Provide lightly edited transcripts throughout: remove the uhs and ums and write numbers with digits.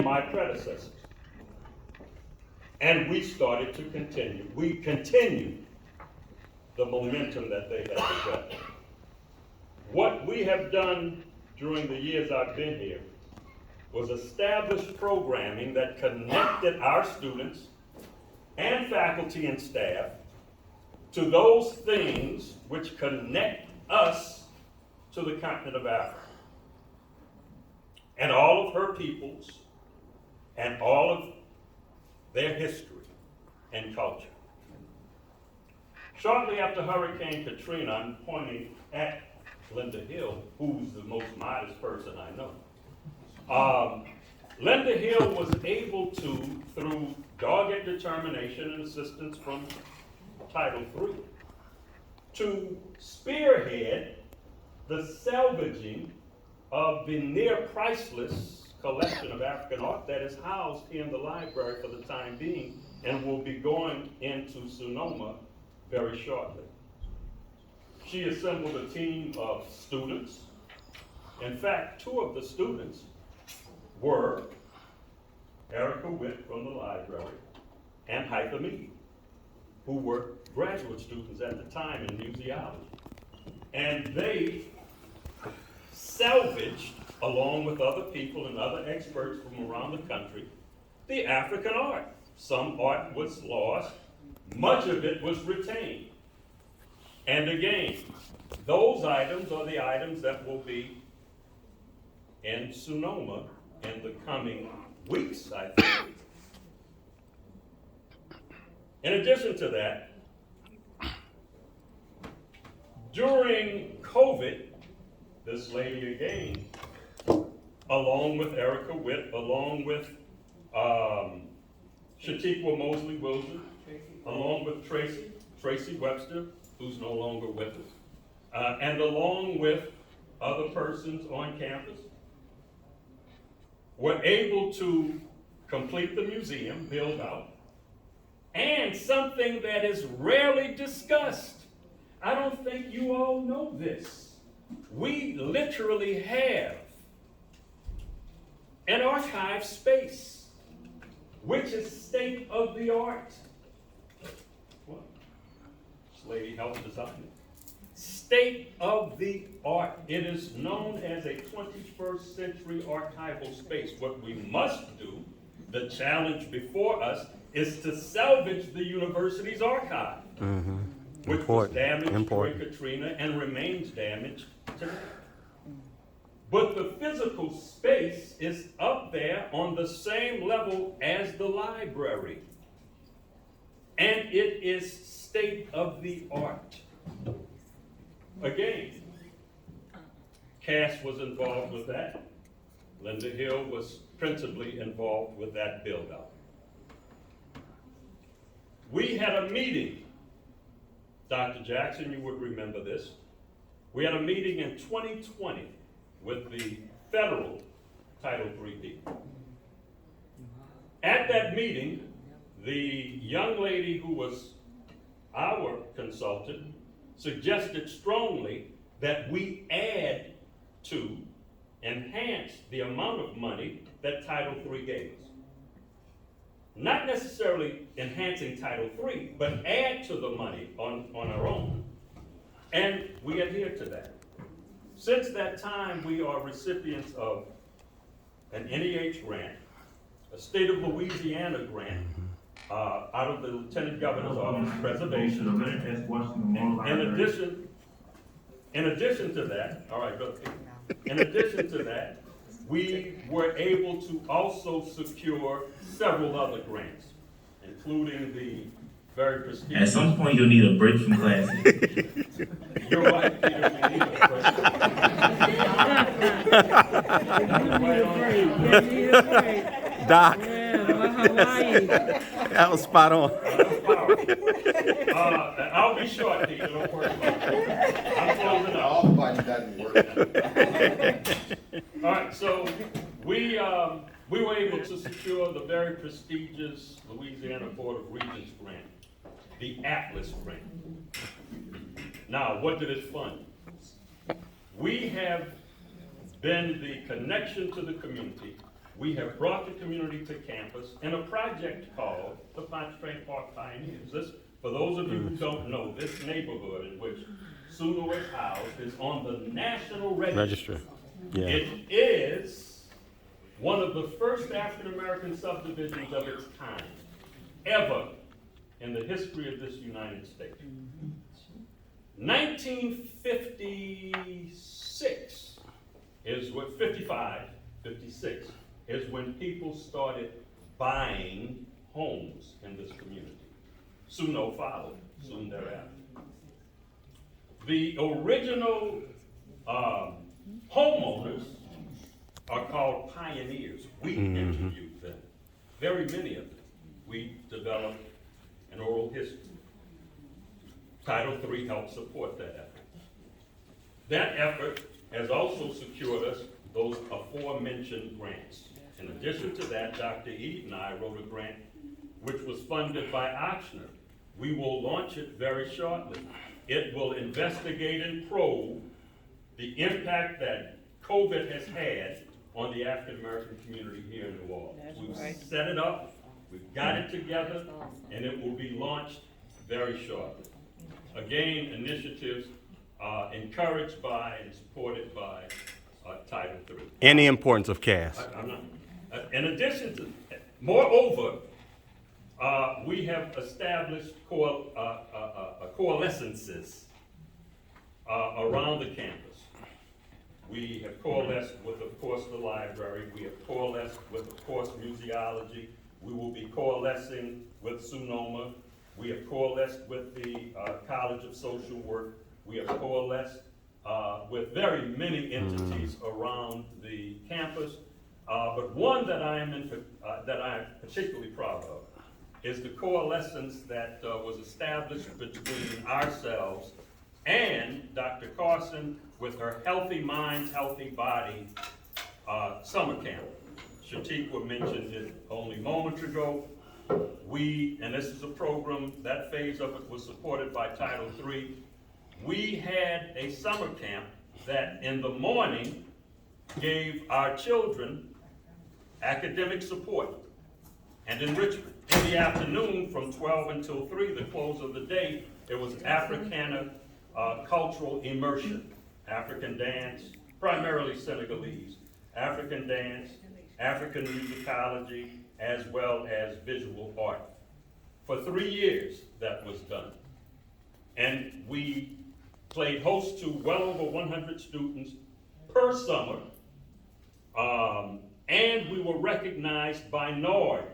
my predecessors. And we started to continue. We continued the momentum that they had begun. What we have done during the years I've been here was establish programming that connected our students and faculty and staff to those things which connect us to the continent of Africa and all of her peoples and all of their history and culture. Shortly after Hurricane Katrina, I'm pointing at Linda Hill, who's the most modest person I know. Linda Hill was able to, through dogged determination and assistance from Title III, to spearhead the salvaging of the near priceless collection of African art that is housed here in the library for the time being and will be going into Sonoma very shortly. She assembled a team of students. In fact, two of the students were Erica Witt from the library and Hytha Mead, who were graduate students at the time in museology. And they salvaged, along with other people and other experts from around the country, the African art. Some art was lost, much of it was retained. And again, those items are the items that will be in Sonoma in the coming weeks, I think. In addition to that, during COVID, this lady again, along with Erica Witt, along with Shatiqua Mosley Wilson, along with Tracy Webster, who's no longer with us, and along with other persons on campus, were able to complete the museum, build out, and something that is rarely discussed. I don't think you all know this. We literally have an archive space, which is state of the art. What? This lady helped design it. State of the art. It is known as a 21st century archival space. What we must do, the challenge before us, is to salvage the university's archive, which was damaged during Katrina and remains damaged today. But the physical space is up there on the same level as the library. And it is state of the art. Again, Cass was involved with that. Linda Hill was principally involved with that build-out. We had a meeting, Dr. Jackson, you would remember this. We had a meeting in 2020 with the federal Title III people. At that meeting, the young lady who was our consultant suggested strongly that we add to, enhance the amount of money that Title III gave us. Not necessarily enhancing Title III, but add to the money on our own. And we adhere to that. Since that time, we are recipients of an NEH grant, a state of Louisiana grant, out of the Lieutenant Governor's Office of Preservation. In addition to that, all right, look, in addition to that, we were able to also secure several other grants, including the very prestigious. At some point, you'll need a break from classes. You're right, Peter, we need a break. Doc, Hawaii. that was spot on. I'll be short, Peter, don't worry about it. I'm closing up. All the body doesn't work. All right, so we were able to secure the very prestigious Louisiana Board of Regents grant, the Atlas grant. Now, what did it fund? We have been the connection to the community we have brought the community to campus in a project called the Pontchartrain Park Pioneers. This, for those of you who don't know, this neighborhood in which Suno is housed is on the National Register. Yeah. It is one of the first African-American subdivisions of its kind ever in the history of this United States. 1956 is what, 56 is when people started buying homes in this community. Suno followed soon thereafter. The original homeowners are called pioneers. We interviewed them, very many of them. We developed an oral history. Title III helped support that effort. That effort has also secured us those aforementioned grants. In addition to that, Dr. Ede and I wrote a grant which was funded by Ochsner. We will launch it very shortly. It will investigate and probe the impact that COVID has had on the African American community here in New Orleans. We've set it up, we've got it together, and it will be launched very shortly. Again, initiatives encouraged by and supported by Title III. And the importance of CAS. I'm not, in addition to, moreover, we have established coalescences around the campus. We have coalesced with, of course, the library. We have coalesced with, of course, museology. We will be coalescing with Sonoma. We have coalesced with the College of Social Work. We have coalesced with very many entities around the campus. But one that I am particularly proud of is the coalescence that was established between ourselves and Dr. Carson with her Healthy Minds, Healthy Body summer camp. Shatiqua mentioned it only moments ago. We, and this is a program, that phase of it was supported by Title III. We had a summer camp that in the morning gave our children academic support and enrichment. In the afternoon, from 12 until 3, the close of the day, it was Africana cultural immersion, African dance, primarily Senegalese, African dance, African musicology, as well as visual art. For 3 years, that was done. And we played host to well over 100 students per summer, and we were recognized by NORD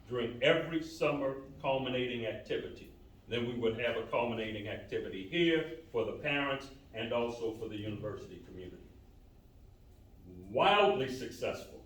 during every summer culminating activity. Then we would have a culminating activity here for the parents and also for the university community. Wildly successful.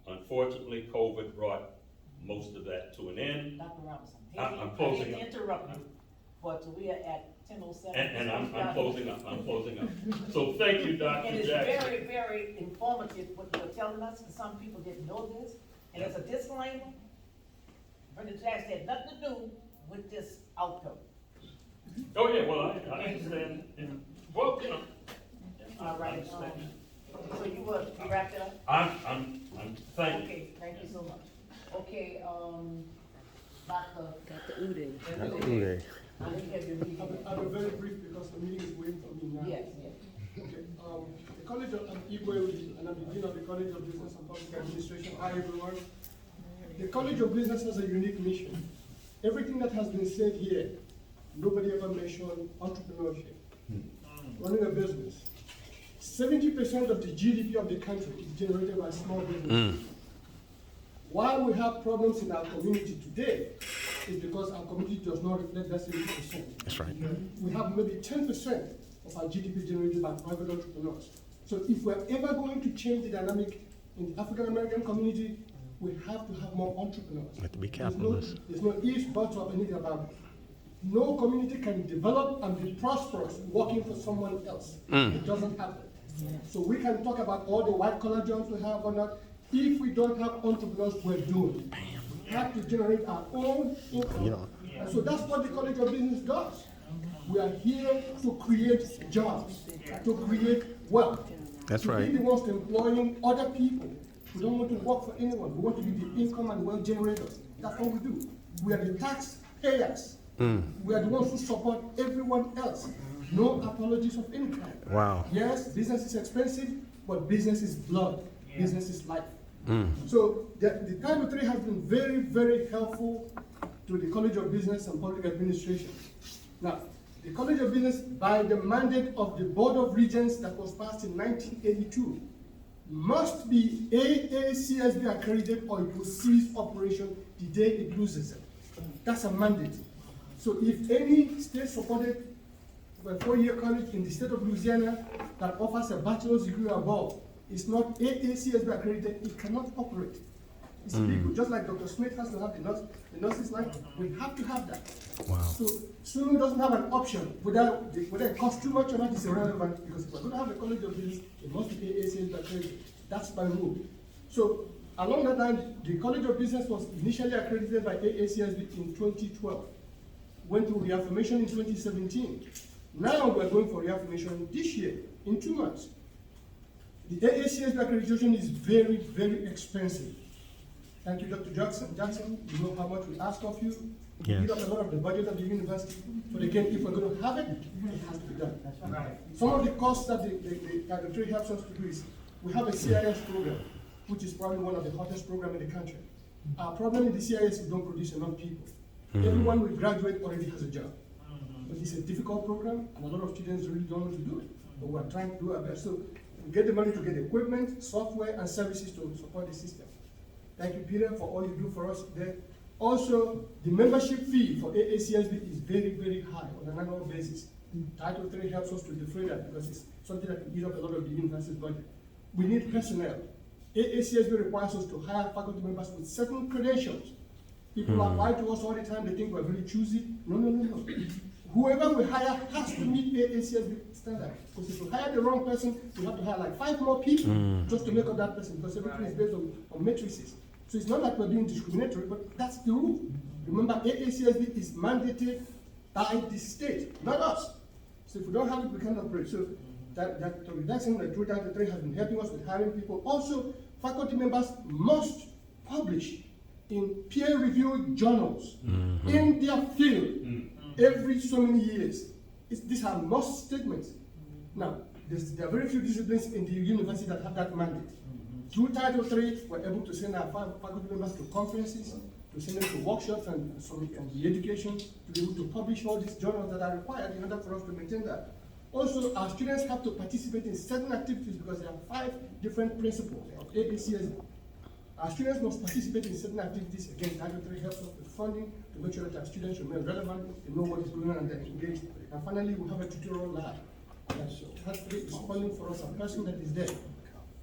Unfortunately, COVID brought most of that to an end. Dr. Robinson. I'm closing up. Interrupt you, but we are at 10:07. And I'm closing up. So thank you, Dr. And it's Jackson. very, very informative what you're telling us, and some people didn't know this. And as a disclaimer, Brenda Jackson had nothing to do with this outcome. Oh, yeah, well, I understand. Well, you know. All I right, understand. so you wrapped it up? I'm thank you. Okay, thank you so much. Okay, Dr. Dr. Uday. Okay. I know you have your meeting. I'll be very brief because the meeting is waiting for me now. Yes, yes. Okay, the College of Igwe, and I'm the Dean of the College of Business and Public Administration. Hi, everyone. The College of Business has a unique mission. Everything that has been said here, nobody ever mentioned entrepreneurship, running a business. 70% of the GDP of the country is generated by small businesses. Why we have problems in our community today is because our community does not reflect that 70%. That's right. We have maybe 10% of our GDP generated by private entrepreneurs. So if we're ever going to change the dynamic in the African American community, we have to have more entrepreneurs. We have to be capitalists. There's no ifs, buts, or anything about it. No community can develop and be prosperous working for someone else. It doesn't happen. So we can talk about all the white collar jobs we have or not. If we don't have entrepreneurs, we're doomed. We have to generate our own income. You know. And so that's what the College of Business does. We are here to create jobs, to create wealth. That's to right. be the ones employing other people We don't want to work for anyone. We want to be the income and wealth generators. That's what we do. We are the taxpayers. We are the ones who support everyone else. No apologies of any kind. Wow. Yes, business is expensive, but business is blood. Business is life. So the Title III has been very, very helpful to the College of Business and Public Administration. Now, the College of Business, by the mandate of the Board of Regents that was passed in 1982, must be AACSB accredited or it will cease operation the day it loses it. That's a mandate. So if any state-supported 4-year college in the state of Louisiana that offers a bachelor's degree or above is not AACSB accredited, it cannot operate. It's illegal, just like Dr. Smith has to have the nurse's license, we have to have that. Wow. So SUNY doesn't have an option, whether it costs too much or not is irrelevant, because if we're going to have a college of business, it must be AACSB accredited. That's by rule. So along that line, the College of Business was initially accredited by AACSB in 2012, went through reaffirmation in 2017. Now we're going for reaffirmation this year, in 2 months. The AACSB accreditation is very, very expensive. Thank you, Dr. Jackson, you know how much we ask of you. We Yes. give up a lot of the budget of the university, but again, if we're going to have it, it has to be done. Some of the costs that the Title III helps us to do is, we have a CIS program, which is probably one of the hottest programs in the country. Our problem in the CIS is we don't produce enough people. Everyone will graduate already has a job. But it's a difficult program, and a lot of students really don't want to do it. But we're trying to do our best. So we get the money to get equipment, software, and services to support the system. Thank you, Peter, for all you do for us there. Also, the membership fee for AACSB is very, very high on an annual basis. Title III helps us to defray that because it's something that can eat up a lot of the university's budget. We need personnel. AACSB requires us to hire faculty members with certain credentials. People apply to us all the time, they think we're very choosy. No, no, no, no. Whoever we hire has to meet AACSB standard. Because if we hire the wrong person, we have to hire like 5 more people just to make up that person, because everything is based on matrices. So it's not like we're being discriminatory, but that's the rule. Remember, AACSB is mandated by the state, not us. So if we don't have it, we cannot operate. So that reduction that through Title III has been helping us with hiring people. Also, faculty members must publish in peer-reviewed journals in their field every so many years. These are must statements. Now, there are very few disciplines in the university that have that mandate. Through Title III, we're able to send our faculty members to conferences, to send them to workshops and the education, to be able to publish all these journals that are required in order for us to maintain that. Also, our students have to participate in certain activities because there are 5 different principles of AACSB. Our students must participate in certain activities. Again, Title III helps us with funding to make sure that our students remain relevant, they know what is going on, and they're engaged. And finally, we have a tutorial lab. Title III is funding for us a person that is there.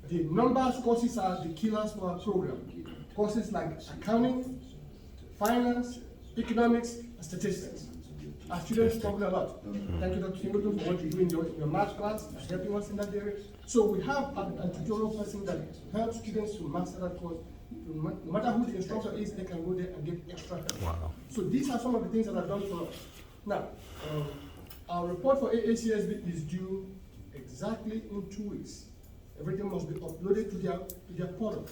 The numbers courses are the killers for our program. Courses like accounting, finance, economics, and statistics. Our students struggle a lot. Thank you, Dr. Singleton, for what you do in your math class, helping us in that area. So we have a tutorial person that helps students to master that course. No matter who the instructor is, they can go there and get extra help. Wow. So these are some of the things that are done for us. Now, our report for AACSB is due exactly in 2 weeks. Everything must be uploaded to their portal.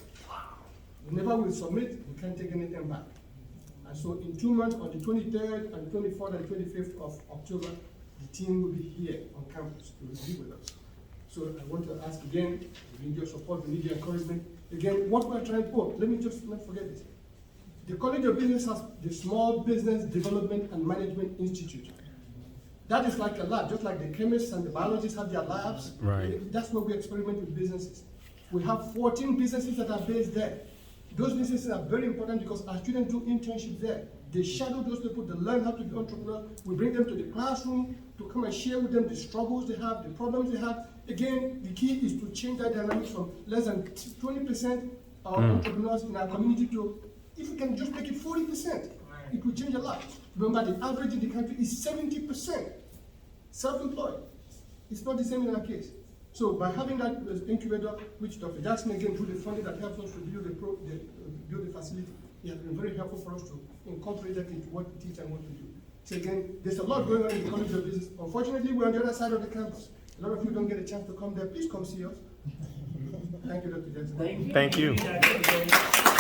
Whenever we submit, we can't take anything back. And so in 2 months, on the 23rd and 24th and 25th of October, the team will be here on campus to review with us. So I want to ask again, we need your support, we need your encouragement. Again, what we're trying to, let me just not forget this. The College of Business has the Small Business Development and Management Institute. That is like a lab, just like the chemists and the biologists have their labs. Right. That's where we experiment with businesses. We have 14 businesses that are based there. Those businesses are very important because our students do internships there. They shadow those people, they learn how to be entrepreneurs. We bring them to the classroom to come and share with them the struggles they have, the problems they have. Again, the key is to change that dynamic from less than 20% of entrepreneurs in our community to, if we can just make it 40%, it will change a lot. Remember, the average in the country is 70% self-employed. It's not the same in our case. So by having that incubator, which Dr. Jackson, again, through the funding that helps us to build the facility, it has been very helpful for us to incorporate that into what we teach and what we do. So again, there's a lot going on in the College of Business. Unfortunately, we're on the other side of the campus. A lot of you don't get a chance to come there. Please come see us. Thank you, Dr. Jensen. Thank you. Thank you.